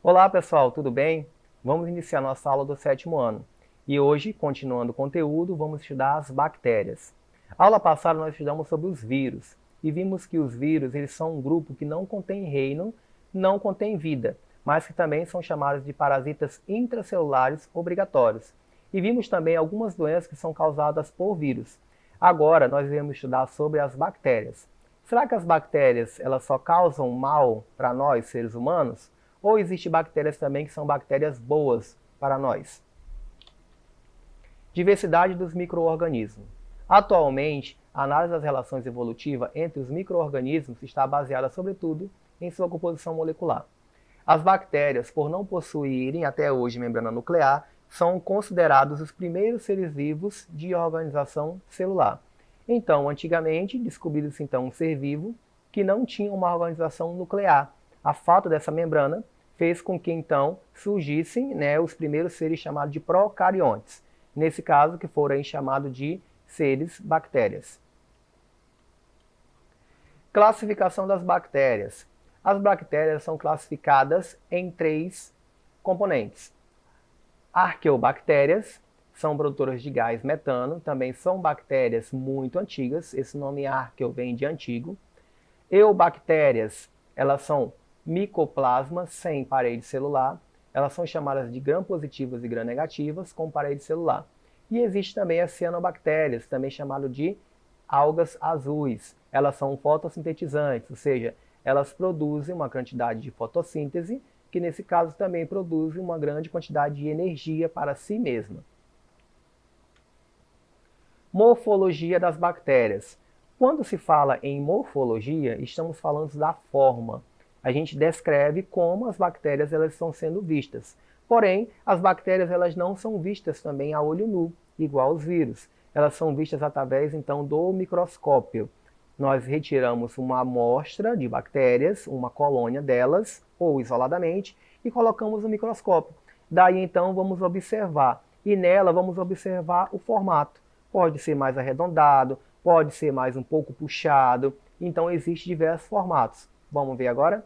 Olá pessoal, tudo bem? Vamos iniciar nossa aula do sétimo ano. E hoje, continuando o conteúdo, vamos estudar as bactérias. A aula passada nós estudamos sobre os vírus e vimos que os vírus eles são um grupo que não contém reino, não contém vida, mas que também são chamados de parasitas intracelulares obrigatórios. E vimos também algumas doenças que são causadas por vírus. Agora nós iremos estudar sobre as bactérias. Será que as bactérias elas só causam mal para nós, seres humanos? Ou existem bactérias também que são bactérias boas para nós? Diversidade dos micro-organismos. Atualmente, a análise das relações evolutivas entre os micro-organismos está baseada, sobretudo, em sua composição molecular. As bactérias, por não possuírem até hoje membrana nuclear, são considerados os primeiros seres vivos de organização celular. Então, antigamente, descobriu-se então um ser vivo que não tinha uma organização nuclear. A falta dessa membrana fez com que então surgissem os primeiros seres chamados de procariontes. Nesse caso, que foram chamados de seres bactérias. Classificação das bactérias. As bactérias são classificadas em 3 componentes. Arqueobactérias são produtoras de gás metano, também são bactérias muito antigas, esse nome arqueo vem de antigo. Eubactérias, elas são micoplasmas sem parede celular, elas são chamadas de gram-positivas e gram-negativas com parede celular. E existe também as cianobactérias, também chamado de algas azuis. Elas são fotossintetizantes, ou seja, elas produzem uma quantidade de fotossíntese, que nesse caso também produzem uma grande quantidade de energia para si mesma. Morfologia das bactérias. Quando se fala em morfologia, estamos falando da forma. A gente descreve como as bactérias elas estão sendo vistas. Porém, as bactérias elas não são vistas também a olho nu, igual os vírus. Elas são vistas através então do microscópio. Nós retiramos uma amostra de bactérias, uma colônia delas, ou isoladamente, e colocamos no microscópio. Daí então vamos observar. E nela vamos observar o formato. Pode ser mais arredondado, pode ser mais um pouco puxado. Então existem diversos formatos. Vamos ver agora?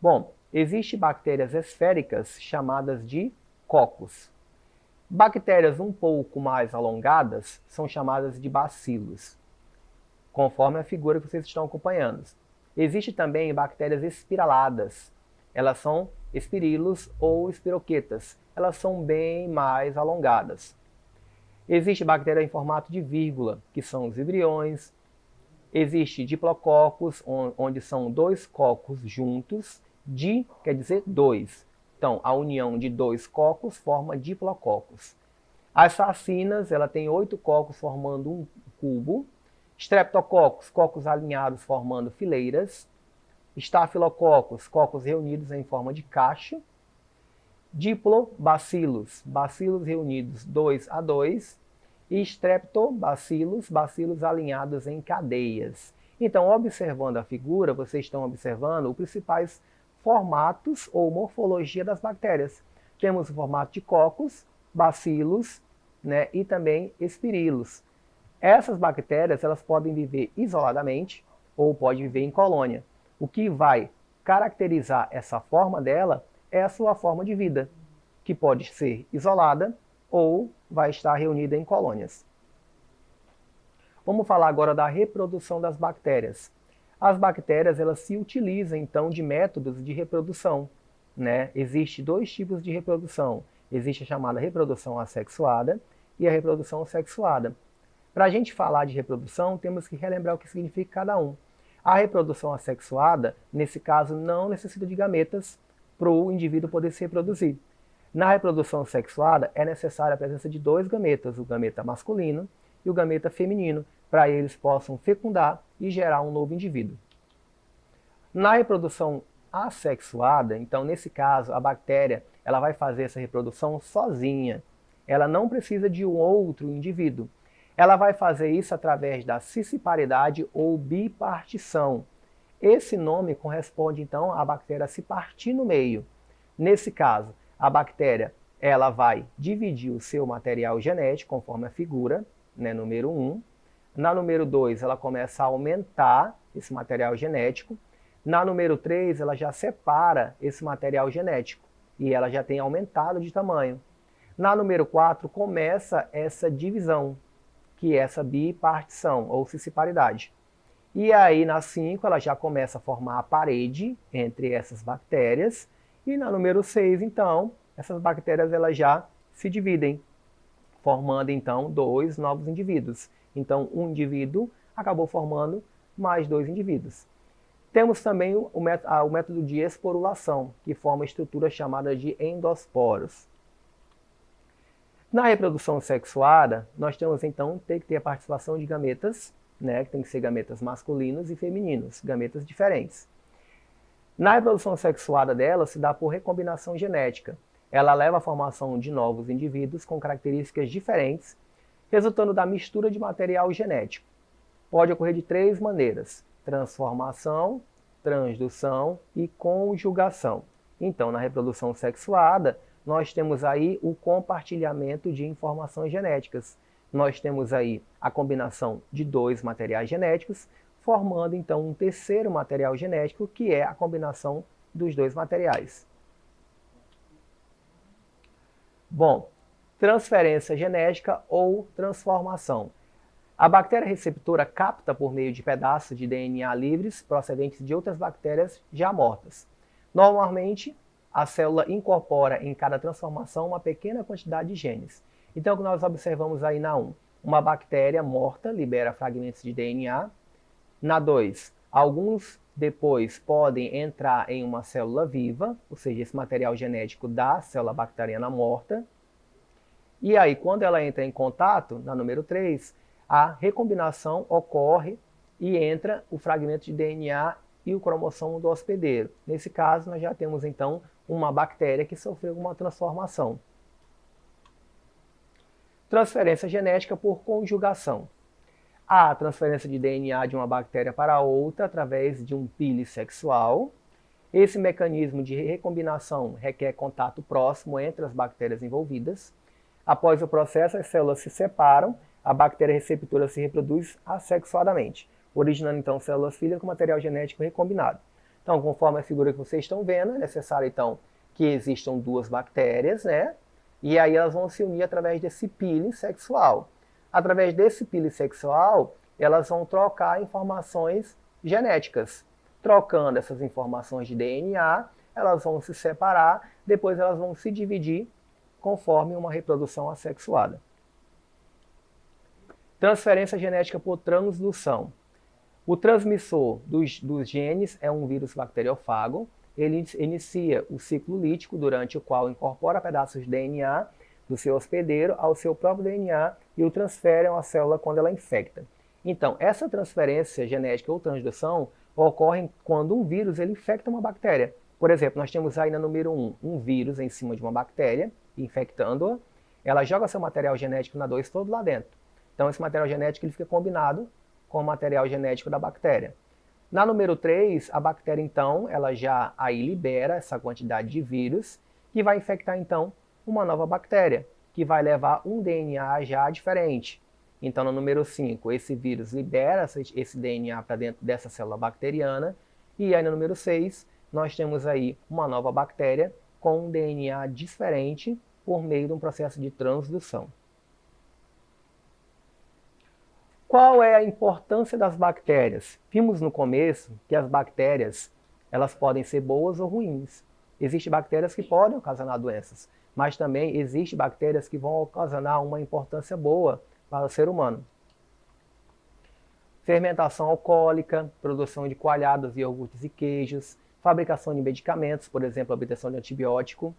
Bom, existem bactérias esféricas chamadas de cocos. Bactérias um pouco mais alongadas são chamadas de bacilos, conforme a figura que vocês estão acompanhando. Existem também bactérias espiraladas. Elas são espirilos ou espiroquetas. Elas são bem mais alongadas. Existe bactéria em formato de vírgula, que são os vibriões. Existe diplococos, onde são 2 cocos juntos. Di quer dizer 2. Então, a união de 2 cocos forma diplococos. As sacinas, ela tem 8 cocos formando um cubo. Streptococcus, cocos alinhados formando fileiras. Staphylococcus, cocos reunidos em forma de caixa. Diplobacillus, bacilos reunidos 2 a 2. E streptobacillus, bacilos alinhados em cadeias. Então, observando a figura, vocês estão observando os principais formatos ou morfologia das bactérias. Temos o formato de cocos, bacilos, e também espirilos. Essas bactérias elas podem viver isoladamente ou podem viver em colônia. O que vai caracterizar essa forma dela é a sua forma de vida, que pode ser isolada ou vai estar reunida em colônias. Vamos falar agora da reprodução das bactérias. As bactérias elas se utilizam então de métodos de reprodução. Existem 2 tipos de reprodução. Existe a chamada reprodução assexuada e a reprodução sexuada. Para a gente falar de reprodução, temos que relembrar o que significa cada um. A reprodução assexuada, nesse caso, não necessita de gametas para o indivíduo poder se reproduzir. Na reprodução sexuada, é necessária a presença de 2 gametas, o gameta masculino e o gameta feminino, para eles possam fecundar e gerar um novo indivíduo. Na reprodução assexuada, então, nesse caso, a bactéria ela vai fazer essa reprodução sozinha. Ela não precisa de um outro indivíduo. Ela vai fazer isso através da cisparidade ou bipartição. Esse nome corresponde, então, à bactéria se partir no meio. Nesse caso, a bactéria ela vai dividir o seu material genético, conforme a figura, número 1. Na número 2, ela começa a aumentar esse material genético. Na número 3, ela já separa esse material genético e ela já tem aumentado de tamanho. Na número 4, começa essa divisão, que é essa bipartição ou cisparidade. E aí, na 5, ela já começa a formar a parede entre essas bactérias. E na número 6, então, essas bactérias elas já se dividem, formando, então, 2 novos indivíduos. Então, um indivíduo acabou formando mais 2 indivíduos. Temos também o método de esporulação, que forma estrutura chamada de endosporos. Na reprodução sexuada, nós temos, então, tem que ter a participação de gametas, né, que tem que ser gametas masculinos e femininos, gametas diferentes. Na reprodução sexuada dela, se dá por recombinação genética. Ela leva à formação de novos indivíduos com características diferentes, resultando da mistura de material genético. Pode ocorrer de 3 maneiras: transformação, transdução e conjugação. Então, na reprodução sexuada, nós temos aí o compartilhamento de informações genéticas. Nós temos aí a combinação de 2 materiais genéticos, formando então um terceiro material genético, que é a combinação dos 2 materiais. Bom, transferência genética ou transformação. A bactéria receptora capta por meio de pedaços de DNA livres procedentes de outras bactérias já mortas. Normalmente, a célula incorpora em cada transformação uma pequena quantidade de genes. Então, o que nós observamos aí na 1, uma bactéria morta libera fragmentos de DNA. Na 2, alguns depois podem entrar em uma célula viva, ou seja, esse material genético da célula bacteriana morta. E aí, quando ela entra em contato, na número 3, a recombinação ocorre e entra o fragmento de DNA e o cromossomo do hospedeiro. Nesse caso, nós já temos então uma bactéria que sofreu uma transformação. Transferência genética por conjugação. Há transferência de DNA de uma bactéria para outra através de um pile sexual. Esse mecanismo de recombinação requer contato próximo entre as bactérias envolvidas. Após o processo, as células se separam, a bactéria receptora se reproduz assexuadamente, originando então células filhas com material genético recombinado. Então, conforme a figura que vocês estão vendo, é necessário então que existam 2 bactérias, né? E aí elas vão se unir através desse peeling sexual. Através desse peeling sexual, elas vão trocar informações genéticas. Trocando essas informações de DNA, elas vão se separar, depois elas vão se dividir conforme uma reprodução assexuada. Transferência genética por transdução. O transmissor dos genes é um vírus bacteriófago. Ele inicia o ciclo lítico, durante o qual incorpora pedaços de DNA do seu hospedeiro ao seu próprio DNA e o transfere a uma célula quando ela infecta. Então, essa transferência genética ou transdução ocorre quando um vírus ele infecta uma bactéria. Por exemplo, nós temos aí na número 1 um vírus em cima de uma bactéria, infectando-a. Ela joga seu material genético na 2 todo lá dentro. Então, esse material genético ele fica combinado com o material genético da bactéria. Na número 3, a bactéria, então, ela já aí libera essa quantidade de vírus, que vai infectar, então, uma nova bactéria, que vai levar um DNA já diferente. Então, no número 5, esse vírus libera esse DNA para dentro dessa célula bacteriana, e aí no número 6, nós temos aí uma nova bactéria com um DNA diferente por meio de um processo de transdução. Qual é a importância das bactérias? Vimos no começo que as bactérias elas podem ser boas ou ruins. Existem bactérias que podem ocasionar doenças, mas também existem bactérias que vão ocasionar uma importância boa para o ser humano. Fermentação alcoólica, produção de coalhadas, iogurtes e queijos, fabricação de medicamentos, por exemplo, a obtenção de antibiótico,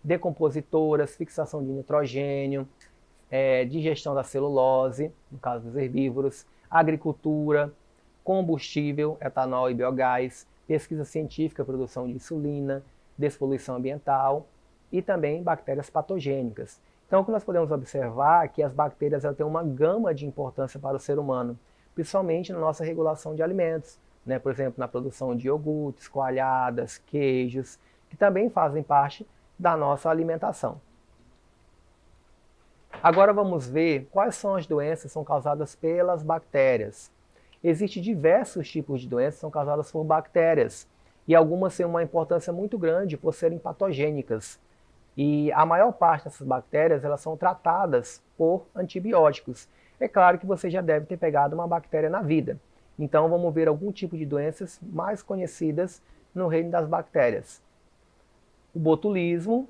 decompositoras, fixação de nitrogênio, digestão da celulose, no caso dos herbívoros, agricultura, combustível, etanol e biogás, pesquisa científica, produção de insulina, despoluição ambiental e também bactérias patogênicas. Então, o que nós podemos observar é que as bactérias têm uma gama de importância para o ser humano, principalmente na nossa regulação de alimentos, né? Por exemplo, na produção de iogurtes, coalhadas, queijos, que também fazem parte da nossa alimentação. Agora vamos ver quais são as doenças que são causadas pelas bactérias. Existem diversos tipos de doenças que são causadas por bactérias, e algumas têm uma importância muito grande por serem patogênicas. E a maior parte dessas bactérias, elas são tratadas por antibióticos. É claro que você já deve ter pegado uma bactéria na vida. Então vamos ver algum tipo de doenças mais conhecidas no reino das bactérias. O botulismo,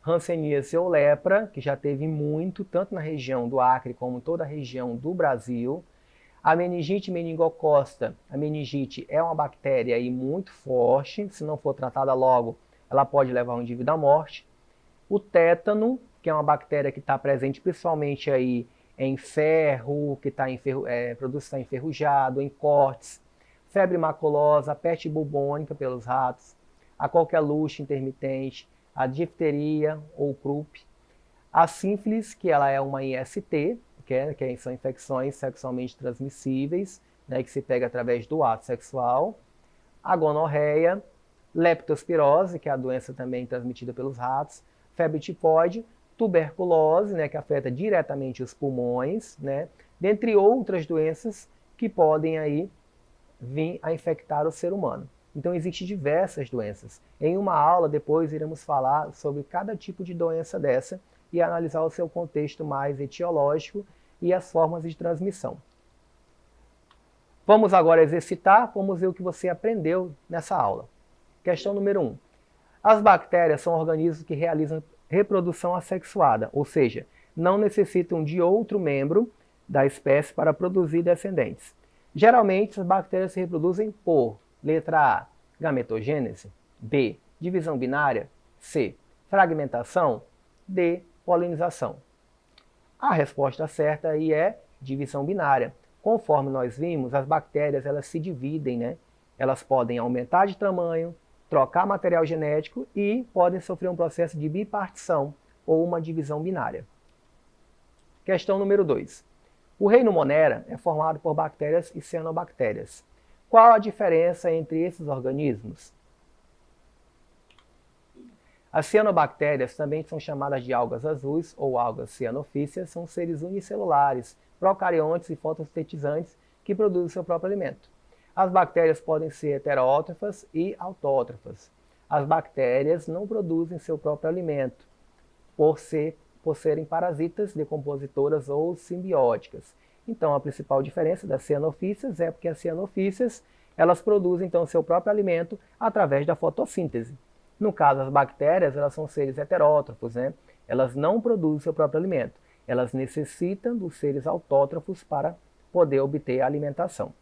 hanseníase ou lepra, que já teve muito, tanto na região do Acre como em toda a região do Brasil. A meningite meningocócica, a meningite é uma bactéria aí muito forte, se não for tratada logo, ela pode levar o indivíduo à morte. O tétano, que é uma bactéria que está presente principalmente aí em ferro, que está produto está enferrujado, em cortes. Febre maculosa, a peste bubônica pelos ratos, a coqueluche intermitente, a difteria ou croup. A sífilis, que ela é uma IST, que são infecções sexualmente transmissíveis, né, que se pega através do ato sexual. A gonorreia, leptospirose, que é a doença também transmitida pelos ratos. Febre tifoide, tuberculose, né, que afeta diretamente os pulmões, né, dentre outras doenças que podem aí vir a infectar o ser humano. Então existem diversas doenças. Em uma aula depois iremos falar sobre cada tipo de doença dessa e analisar o seu contexto mais etiológico e as formas de transmissão. Vamos agora exercitar, vamos ver o que você aprendeu nessa aula. Questão número 1. As bactérias são organismos que realizam reprodução assexuada, ou seja, não necessitam de outro membro da espécie para produzir descendentes. Geralmente, as bactérias se reproduzem por letra A, gametogênese, B, divisão binária, C, fragmentação, D, polinização. A resposta certa aí é divisão binária. Conforme nós vimos, as bactérias elas se dividem, né? Elas podem aumentar de tamanho, trocar material genético e podem sofrer um processo de bipartição ou uma divisão binária. Questão número 2. O reino Monera é formado por bactérias e cianobactérias. Qual a diferença entre esses organismos? As cianobactérias, também são chamadas de algas azuis ou algas cianofícias, são seres unicelulares, procariontes e fotossintetizantes que produzem seu próprio alimento. As bactérias podem ser heterótrofas e autótrofas. As bactérias não produzem seu próprio alimento, por serem parasitas, decompositoras ou simbióticas. Então, a principal diferença das cianofícias é porque as cianofícias elas produzem então seu próprio alimento através da fotossíntese. No caso, as bactérias elas são seres heterótrofos, né? Elas não produzem seu próprio alimento. Elas necessitam dos seres autótrofos para poder obter a alimentação.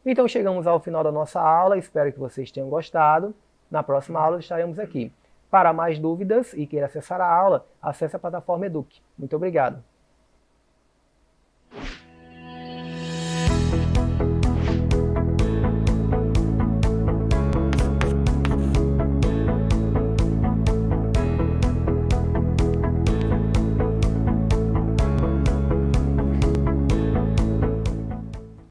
Então chegamos ao final da nossa aula, espero que vocês tenham gostado. Na próxima aula estaremos aqui. Para mais dúvidas e queira acessar a aula, acesse a plataforma Eduque. Muito obrigado.